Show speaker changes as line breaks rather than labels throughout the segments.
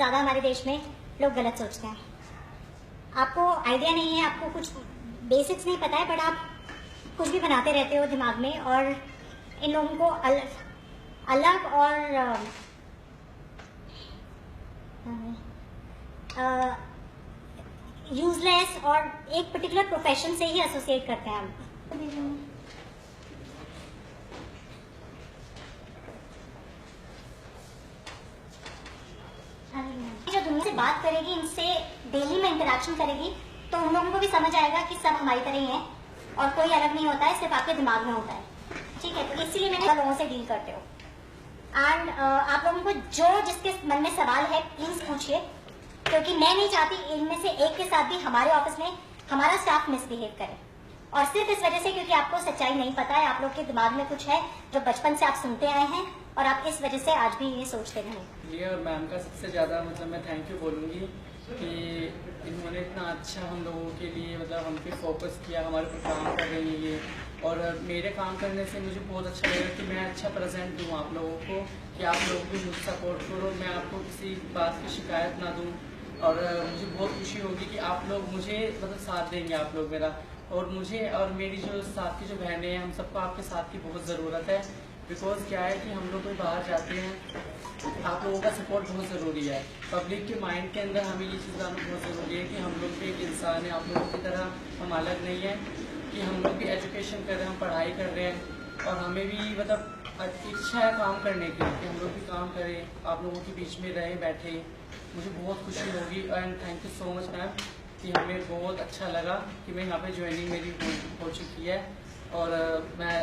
ज्यादा हमारे देश में लोग गलत सोचते हैं। आपको आइडिया नहीं है, आपको कुछ बेसिक्स नहीं पता है, बट आप कुछ भी बनाते रहते हो दिमाग में, और इन लोगों को अलग और यूजलेस और एक पर्टिकुलर प्रोफेशन से ही एसोसिएट करते हैं हम। जो दुनिया से बात करेगी, इनसे डेली में इंटरेक्शन करेगी, तो उन लोगों को भी समझ आएगा कि सब हमारी तरह ही हैं और कोई अलग नहीं होता है, सिर्फ आपके दिमाग में होता है। ठीक है, तो इसीलिए मैंने लोगों से डील करते हो। एंड आप लोगों को जो जिसके मन में सवाल है प्लीज पूछिए, क्योंकि मैं नहीं चाहती इनमें से एक के साथ भी हमारे ऑफिस में हमारा स्टाफ मिसबिहेव करे, और सिर्फ इस वजह से क्योंकि आपको सच्चाई नहीं पता है, आप लोग के दिमाग में कुछ है जो बचपन से आप सुनते आए हैं और आप इस वजह से आज भी ये सोचते रहे।
ये और मैम का सबसे ज़्यादा मतलब मैं थैंक यू बोलूँगी कि इन्होंने इतना अच्छा हम लोगों के लिए मतलब हम पे फोकस किया, हमारे ऊपर काम कर रही है ये, और मेरे काम करने से मुझे बहुत अच्छा लगा कि मैं अच्छा प्रेजेंट दूँ आप लोगों को, कि आप लोग भी मुझे सपोर्ट करो, मैं आपको किसी बात की शिकायत ना दूँ, और मुझे बहुत खुशी होगी कि आप लोग मुझे मतलब साथ देंगे आप लोग मेरा, और मुझे और मेरी जो साथ की जो बहनें हैं, हम सबको आपके साथ की बहुत ज़रूरत है। बिकॉज क्या है कि हम लोग कोई बाहर जाते हैं, आप लोगों का सपोर्ट बहुत ज़रूरी है। पब्लिक के माइंड के अंदर हमें ये चीज़ लाना बहुत ज़रूरी है कि हम लोग भी एक इंसान है, आप लोगों की तरह हम अलग नहीं है, कि हम लोग भी एजुकेशन कर रहे हैं, हम पढ़ाई कर रहे हैं, और हमें भी मतलब इच्छा है काम करने की, कि हम लोग भी काम करें, आप लोगों के बीच में रहें बैठे। मुझे बहुत खुशी होगी, and thank you so much ma'am, कि हमें बहुत अच्छा लगा कि मैं यहाँ पे ज्वाइनिंग मेरी हो चुकी है, और मैं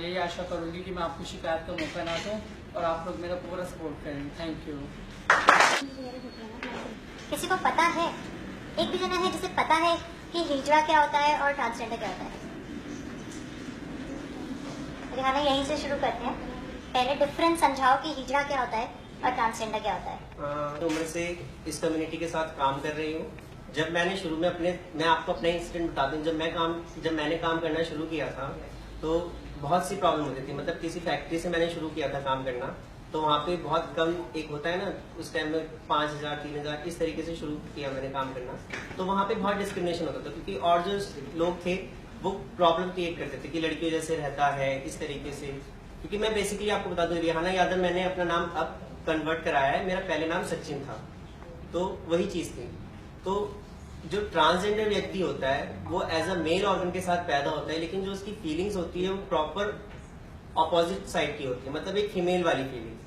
यही आशा करूँगी कि मैं आपको शिकायत का मौका ना दूँ और आप लोग मेरा पूरा सपोर्ट करेंगे। Thank you.
किसी को पता है, एक भी जना है जिसे पता है कि हिजड़ा क्या होता है और ट्रांसजेंडर क्या होता है? हमें यहीं से शुरू करते हैं। पहले डिफरेंस समझाओ कि हिजड़ा क्या होता है और ट्रांसजेंडर क्या होता है।
तो मैं से इस कम्युनिटी के साथ काम कर रही हूँ। जब मैंने शुरू में मैं आपको अपना इंसिडेंट बता दूं, जब मैंने काम करना शुरू किया था तो बहुत सी प्रॉब्लम होती थी। मतलब किसी फैक्ट्री से मैंने शुरू किया था काम करना, तो वहाँ पे बहुत कम एक होता है ना, उस टाइम में 5,000 3,000 इस तरीके से शुरू किया मैंने काम करना। तो वहाँ पे बहुत डिस्क्रिमिनेशन होता था, क्योंकि और जो लोग थे वो प्रॉब्लम क्रिएट करते थे कि लड़कियों जैसे रहता है इस तरीके से। क्योंकि मैं बेसिकली आपको बता दूं, रिहाना यादव मैंने अपना नाम अब कन्वर्ट कराया है, मेरा पहले नाम सचिन था, तो वही चीज थी। तो जो ट्रांसजेंडर व्यक्ति होता है वो एज अ मेल ऑर्गन के साथ पैदा होता है, लेकिन जो उसकी फीलिंग्स होती है वो प्रॉपर ऑपोजिट साइड की होती है। मतलब एक फीमेल वाली feeling,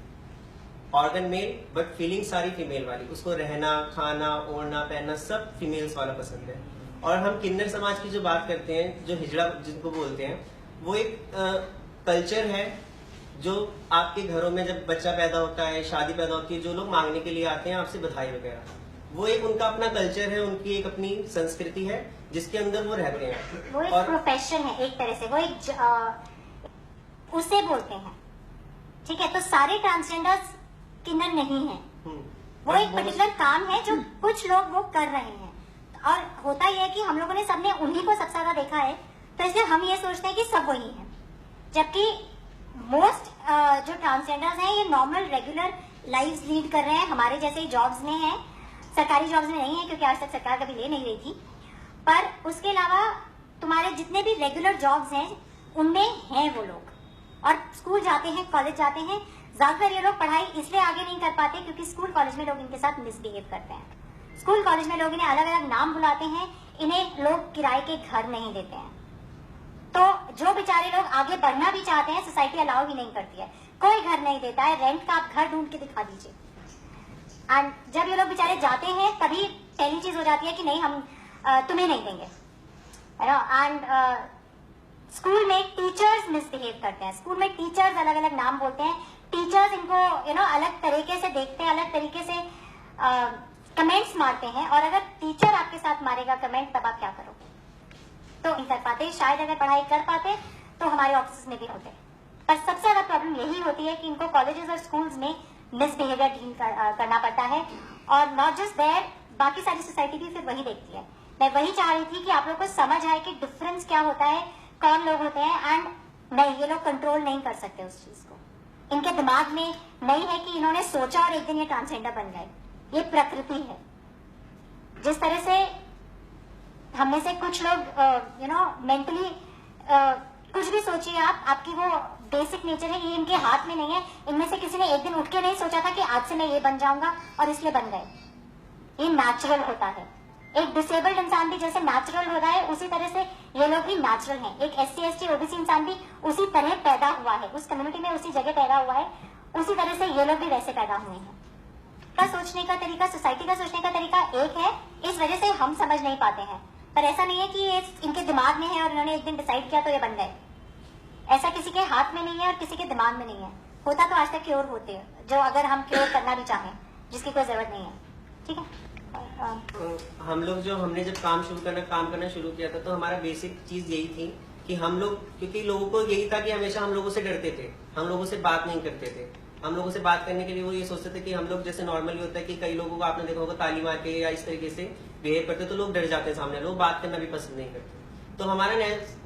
organ male but feeling सारी फीमेल वाली। उसको रहना, खाना, ओढ़ना, पहनना सब फीमेल्स वाला पसंद है। और हम किन्नर समाज की जो बात करते हैं, जो हिजड़ा जिनको बोलते हैं, वो एक कल्चर है जो आपके घरों में जब बच्चा पैदा होता है, शादी पैदा होती है, जो लोग मांगने के लिए आते हैं आपसे बधाई वगैरह, वो एक उनका अपना कल्चर है, उनकी एक अपनी संस्कृति है जिसके अंदर वो रहते हैं।
वो एक प्रोफेशन है एक तरह से, वो एक उसे बोलते हैं। ठीक है, तो सारे ट्रांसजेंडर्स किन्नर नहीं है, वो एक पर्टिकुलर काम है जो कुछ लोग वो कर रहे हैं। और होता यह है कि हम लोगों ने सबने उन्हीं को सबसे ज्यादा देखा है, तो इसलिए हम ये सोचते हैं कि सब वही है, जबकि मोस्ट जो ट्रांसजेंडर्स हैं ये नॉर्मल रेगुलर लाइव्स लीड कर रहे हैं, हमारे जैसे ही जॉब्स में हैं, सरकारी जॉब्स में नहीं है क्योंकि आज तक सरकार कभी ले नहीं रही थी। पर उसके अलावा तुम्हारे जितने भी रेगुलर जॉब्स हैं उनमें हैं वो लोग, और स्कूल जाते हैं, कॉलेज जाते हैं। ज्यादातर ये लोग पढ़ाई इसलिए आगे नहीं कर पाते क्योंकि स्कूल कॉलेज में लोग इनके साथ मिसबिहेव करते हैं। स्कूल कॉलेज में लोग इन्हें अलग अलग नाम बुलाते हैं, इन्हें लोग किराए के घर नहीं देते हैं। तो जो बेचारे लोग आगे बढ़ना भी चाहते हैं, सोसाइटी अलाउ भी नहीं करती है, कोई घर नहीं देता है, रेंट का आप घर ढूंढ के दिखा दीजिए। एंड जब ये लोग बेचारे जाते हैं तभी पहली चीज हो जाती है कि नहीं हम तुम्हें नहीं देंगे, है ना। एंड स्कूल में टीचर्स मिसबिहेव करते हैं, स्कूल में टीचर्स अलग अलग नाम बोलते हैं, टीचर्स इनको अलग तरीके से देखते हैं, अलग तरीके से कमेंट्स मारते हैं। और अगर टीचर आपके साथ मारेगा कमेंट, तब आप क्या करोगे? तो नहीं कर पाते। शायद अगर पढ़ाई कर पाते तो हमारे ऑफिस में भी होते, पर सबसे ज्यादा प्रॉब्लम यही होती है कि इनको कॉलेजेस और स्कूल्स में मिसबिहेवियर डील करना पड़ता है। और नॉट जस्ट देयर, बाकी सारी सोसाइटी भी फिर वही देखती है। मैं वही चाह रही थी कि आप लोग को समझ आए कि डिफरेंस क्या होता है, कौन लोग होते हैं। एंड नहीं, ये लोग कंट्रोल नहीं कर सकते उस चीज को, इनके दिमाग में नहीं है कि इन्होंने सोचा और एक दिन ये ट्रांसजेंडर बन गए। ये प्रकृति है। जिस तरह से हम में से कुछ लोग मेंटली कुछ भी सोचिए आप, आपकी वो बेसिक नेचर है, ये इनके हाथ में नहीं है। इनमें से किसी ने एक दिन उठ के नहीं सोचा था कि आज से मैं ये बन जाऊंगा और इसलिए बन गए। ये नेचुरल होता है। एक डिसेबल्ड इंसान भी जैसे नेचुरल होता है, उसी तरह से ये लोग भी नेचुरल हैं। एक SC ST OBC इंसान भी उसी तरह पैदा हुआ है, उस कम्युनिटी में उसी जगह पैदा हुआ है, उसी तरह से ये लोग भी वैसे पैदा हुए हैं। का सोचने का तरीका, सोसाइटी का सोचने का तरीका एक है, इस वजह से हम समझ नहीं पाते हैं। पर ऐसा नहीं है कि ये इनके दिमाग में है और इन्होंने एक दिन डिसाइड किया तो ये बन गए। ऐसा किसी के हाथ में नहीं है और किसी के दिमाग में नहीं है। होता तो आज तक क्योर होते हैं, जो अगर हम क्योर करना भी चाहें, जिसकी कोई जरूरत नहीं है। ठीक है।
हम लोग हमने जब काम करना शुरू किया था, तो हमारा बेसिक चीज यही थी कि हम लोग, क्योंकि लोगों को यही था कि हमेशा हम लोगों से डरते थे, हम लोगों से बात नहीं करते थे। हम लोगों से बात करने के लिए वो ये सोचते थे कि हम लोग जैसे नॉर्मली होता है कि कई लोगों को आपने देखा होगा ताली मार के या इस तरीके से बिहेव करते, तो लोग डर जाते हैं सामने, लोग बात करना भी पसंद नहीं करते। तो हमारा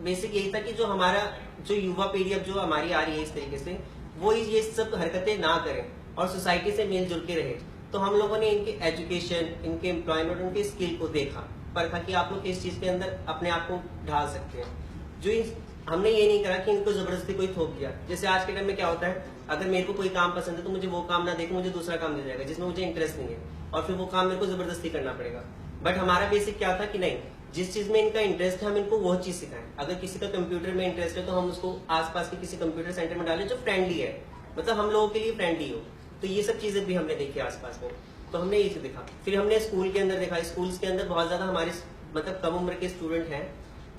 बेसिक यही था कि जो हमारा जो युवा पीढ़ी अब जो हमारी आ रही है इस तरीके से, वो ये सब हरकतें ना करें और सोसाइटी से मिल जुल के रहे। तो हम लोगों ने इनके एजुकेशन, इनके एम्प्लॉयमेंट, उनके स्किल को देखा, परखा कि आप लोग किस चीज के अंदर अपने आप को ढाल सकते हैं। हमने ये नहीं करा कि इनको जबरदस्ती कोई थोप दिया। जैसे आज के टाइम में क्या होता है, अगर मेरे को कोई काम पसंद है तो मुझे वो काम ना देके मुझे दूसरा काम दे जाएगा जिसमें मुझे इंटरेस्ट नहीं है, और फिर वो काम मेरे को जबरदस्ती करना पड़ेगा। बट हमारा बेसिक क्या था कि नहीं, जिस चीज में इनका इंटरेस्ट है हम इनको वो चीज सिखाएं। अगर किसी का कंप्यूटर में इंटरेस्ट है तो हम उसको आसपास के किसी कंप्यूटर सेंटर में डालें जो फ्रेंडली है, मतलब हम लोगों के लिए फ्रेंडली हो। तो ये सब चीजें भी हमने देखी आसपास में, तो हमने ये देखा। फिर हमने स्कूल के अंदर देखा, स्कूल्स के अंदर बहुत ज्यादा हमारे मतलब कम उम्र के स्टूडेंट हैं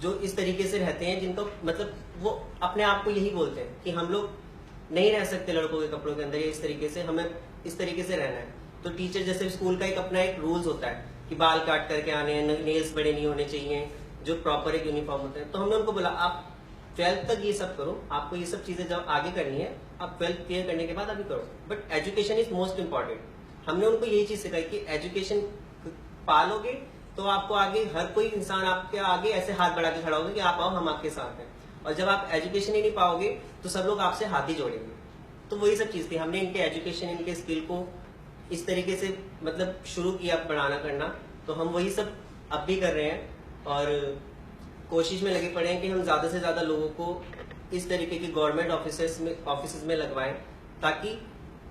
जो इस तरीके से रहते हैं, जिनको मतलब वो अपने आप को यही बोलते हैं कि हम लोग नहीं रह सकते लड़कों के कपड़ों के अंदर, या इस तरीके से हमें इस तरीके से रहना है। तो टीचर जैसे स्कूल का एक अपना एक रूल्स होता है कि बाल काट करके आने हैं, नेल्स बड़े नहीं होने चाहिए, जो प्रॉपर एक यूनिफॉर्म होता है। तो हमने उनको बोला आप 12th तक ये सब करो, आपको ये सब चीजें जब आगे करनी है आप 12th क्लियर करने के बाद अभी करो, but education is most important. हमने उनको यही चीज सिखाई कि एजुकेशन पालोगे तो आपको आगे हर कोई इंसान आपके आगे ऐसे हाथ बढ़ा के खड़ा होगा कि आप आओ, हम आपके साथ हैं। और जब आप एजुकेशन ही नहीं पाओगे तो सब लोग आपसे हाथ ही जोड़ेंगे। तो वही सब चीज थी, हमने इनके एजुकेशन, इनके स्किल को इस तरीके से मतलब शुरू किया बढ़ाना करना। तो हम वही सब अब भी कर रहे हैं और कोशिश में लगे पड़े हैं कि हम ज्यादा से ज्यादा लोगों को इस तरीके की गवर्नमेंट ऑफिस में लगवाएं, ताकि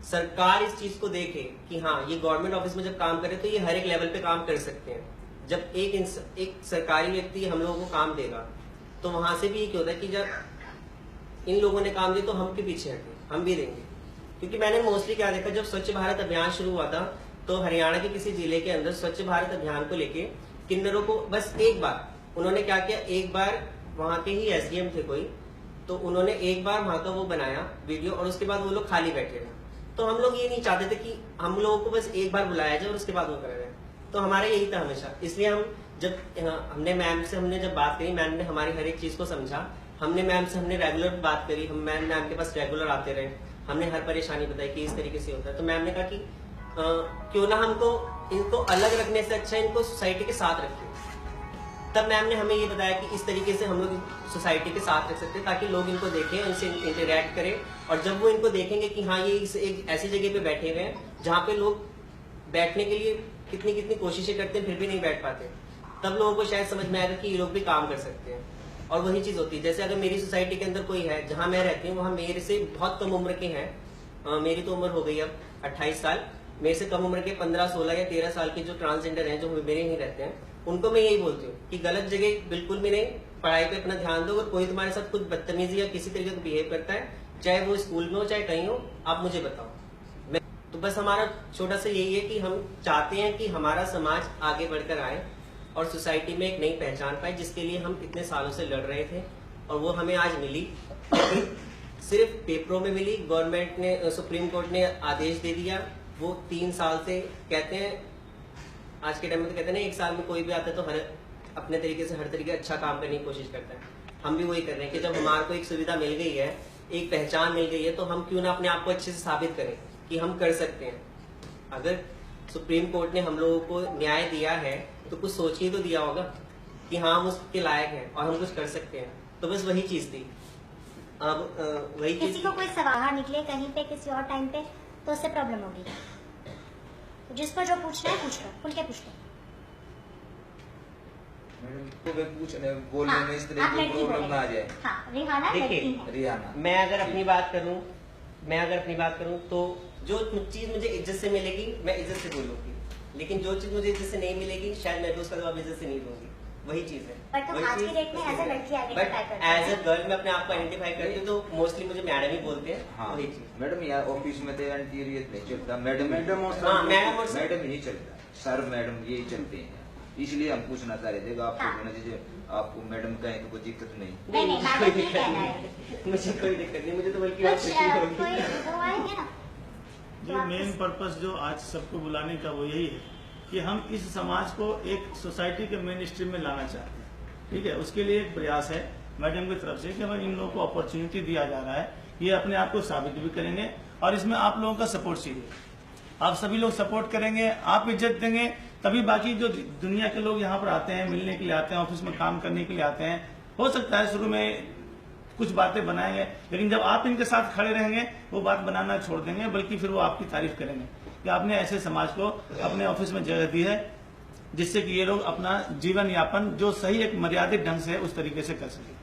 सरकार इस चीज को देखे कि हाँ ये गवर्नमेंट ऑफिस में जब काम करे तो ये हर एक लेवल पे काम कर सकते हैं। जब एक सरकारी व्यक्ति हम लोगों को काम देगा तो वहां से भी एक होता है कि जब इन लोगों ने काम दिया तो हम के पीछे हटे, हम भी देंगे। क्योंकि मैंने मोस्टली क्या देखा, जब स्वच्छ भारत अभियान शुरू हुआ था तो हरियाणा के किसी जिले के अंदर स्वच्छ भारत अभियान को लेके किन्नरों को बस एक बार उन्होंने क्या किया, एक बार वहां के ही SDM थे कोई, तो उन्होंने एक बार वहां का वो बनाया वीडियो और उसके बाद वो लोग खाली बैठे रहे। तो हम लोग ये नहीं चाहते थे कि हम लोगों को बस एक बार बुलाया जाए और उसके बाद वो करा जाए। तो हमारा यही था हमेशा। इसलिए हम जब हमने मैम से हमने जब बात करी, मैम ने हमारी हर एक चीज को समझा। हमने मैम से हमने रेगुलर बात करी, हम मैम के पास रेगुलर आते रहे, हमने हर परेशानी बताई कि इस तरीके से होता है। तो मैम ने कहा कि क्यों ना हमको इनको अलग रखने से अच्छा इनको सोसाइटी के साथ रखें। तब मैम ने हमें ये बताया कि इस तरीके से हम लोग सोसाइटी के साथ रख सकते हैं ताकि लोग इनको देखें, उनसे इंटरेक्ट करें, और जब वो इनको देखेंगे कि हाँ ये एक ऐसी जगह पे बैठे हुए हैं जहाँ पे लोग बैठने के लिए कितनी कितनी कोशिशें करते हैं फिर भी नहीं बैठ पाते, तब लोगों को शायद समझ में आएगा कि ये लोग भी काम कर सकते हैं। और वही चीज होती है, जैसे अगर मेरी सोसाइटी के अंदर कोई है, जहाँ मैं रहती हूँ वहाँ मेरे से बहुत कम उम्र के हैं, मेरी तो उम्र हो गई अब 28 साल, मेरे से कम उम्र के 15, 16 या 13 साल के जो ट्रांसजेंडर हैं, जो मेरे ही रहते हैं, उनको मैं यही बोलती हूँ कि गलत जगह बिल्कुल भी नहीं, पढ़ाई पे अपना ध्यान दो। अगर कोई तुम्हारे साथ कुछ बदतमीजी या किसी तरीके का बिहेव करता है, चाहे वो स्कूल में हो चाहे कहीं हो, आप मुझे बताओ। तो बस हमारा छोटा सा यही है कि हम चाहते हैं कि हमारा समाज आगे बढ़कर आए और सोसाइटी में एक नई पहचान पाए, जिसके लिए हम इतने सालों से लड़ रहे थे और वो हमें आज मिली। सिर्फ पेपरों में मिली, गवर्नमेंट ने, सुप्रीम कोर्ट ने आदेश दे दिया। वो 3 साल से कहते हैं, आज के टाइम में तो कहते हैं ना, 1 साल में कोई भी आता है तो हर अपने तरीके से हर तरीके अच्छा काम करने की कोशिश करता है। हम भी वही कर रहे हैं कि जब हमारे को एक सुविधा मिल गई है, एक पहचान मिल गई है, तो हम क्यों ना अपने आप को अच्छे से साबित करें कि हम कर सकते हैं। अगर सुप्रीम कोर्ट ने हम लोगों को न्याय दिया है तो कुछ सोच ही तो दिया होगा कि हाँ हम उसके लायक हैं और हम कुछ कर सकते हैं। तो बस वही चीज थी। अब वही
किसी को कोई सवाल निकले कहीं पे किसी और टाइम पे तो उससे प्रॉब्लम होगी। तो जिसको जो पूछना है पूछ लो, खुल के पूछ लो।
मैडम तो वे पूछने बोलने
हाँ,
में इस
आप
तरह की
लड़की
प्रॉब्लम ना आ
बोलेंगे।
जाए।
हाँ, रिहाना
देखिए,
लड़की है।
रियाना
मैं अगर अपनी बात करूं तो जो चीज मुझे इज्जत से मिलेगी मैं इज्जत से बोलूंगी, लेकिन जो चीज मुझे इज्जत से नहीं मिलेगी शायद मैं भी उसका जवाब इज्जत से नहीं दूंगी। वही चीज है।
पर तुम आज की डेट में एज अ लड़की आइडेंटिफाई करते हो।
एज अ गर्ल मैं अपने आप को आइडेंटिफाई करती हूँ, तो मोस्टली मुझे मैडम ही बोलते हैं।
हाँ
वही चीज।
मैडम यार ऑफिस में तो एंटीरियर नहीं चलता, मैडम
हाँ, मैडम और सर।
मैडम ही चलता है, सर मैडम यही चलते हैं। इसलिए हम पूछना चाह रहे थे कि आपको
हाँ।
कहना चाहिए, आपको मैडम कहें तो कोई दिक्कत नहीं।
नहीं,
मुझे
मैडम
कोई
ही
दिक्कत
कहना
नहीं
है।
मुझे कोई दिक्कत नहीं, मुझे तो बल्कि
कुछ
आप खुशी होगी।
कोई वो आएंगे ना
जो मेन पर्पस जो आज सबको बुलाने का वो यही है कि हम इस समाज को एक सोसाइटी के मेन स्ट्रीम में लाना चाहते हैं। ठीक है, उसके लिए एक प्रयास है मैडम की तरफ से कि हमें इन लोगों को अपॉर्चुनिटी दिया जा रहा है, ये अपने आप को साबित भी करेंगे और इसमें आप लोगों का सपोर्ट चाहिए। आप सभी लोग सपोर्ट करेंगे, आप इज्जत देंगे, तभी बाकी जो दुनिया के लोग यहाँ पर आते हैं, मिलने के लिए आते हैं, ऑफिस में काम करने के लिए आते हैं। हो सकता है शुरू में कुछ बातें बनाएंगे, लेकिन जब आप इनके साथ खड़े रहेंगे वो बात बनाना छोड़ देंगे, बल्कि फिर वो आपकी तारीफ करेंगे कि आपने ऐसे समाज को अपने ऑफिस में जगह दी है जिससे कि ये लोग अपना जीवन यापन जो सही एक मर्यादित ढंग से उस तरीके से कर सके।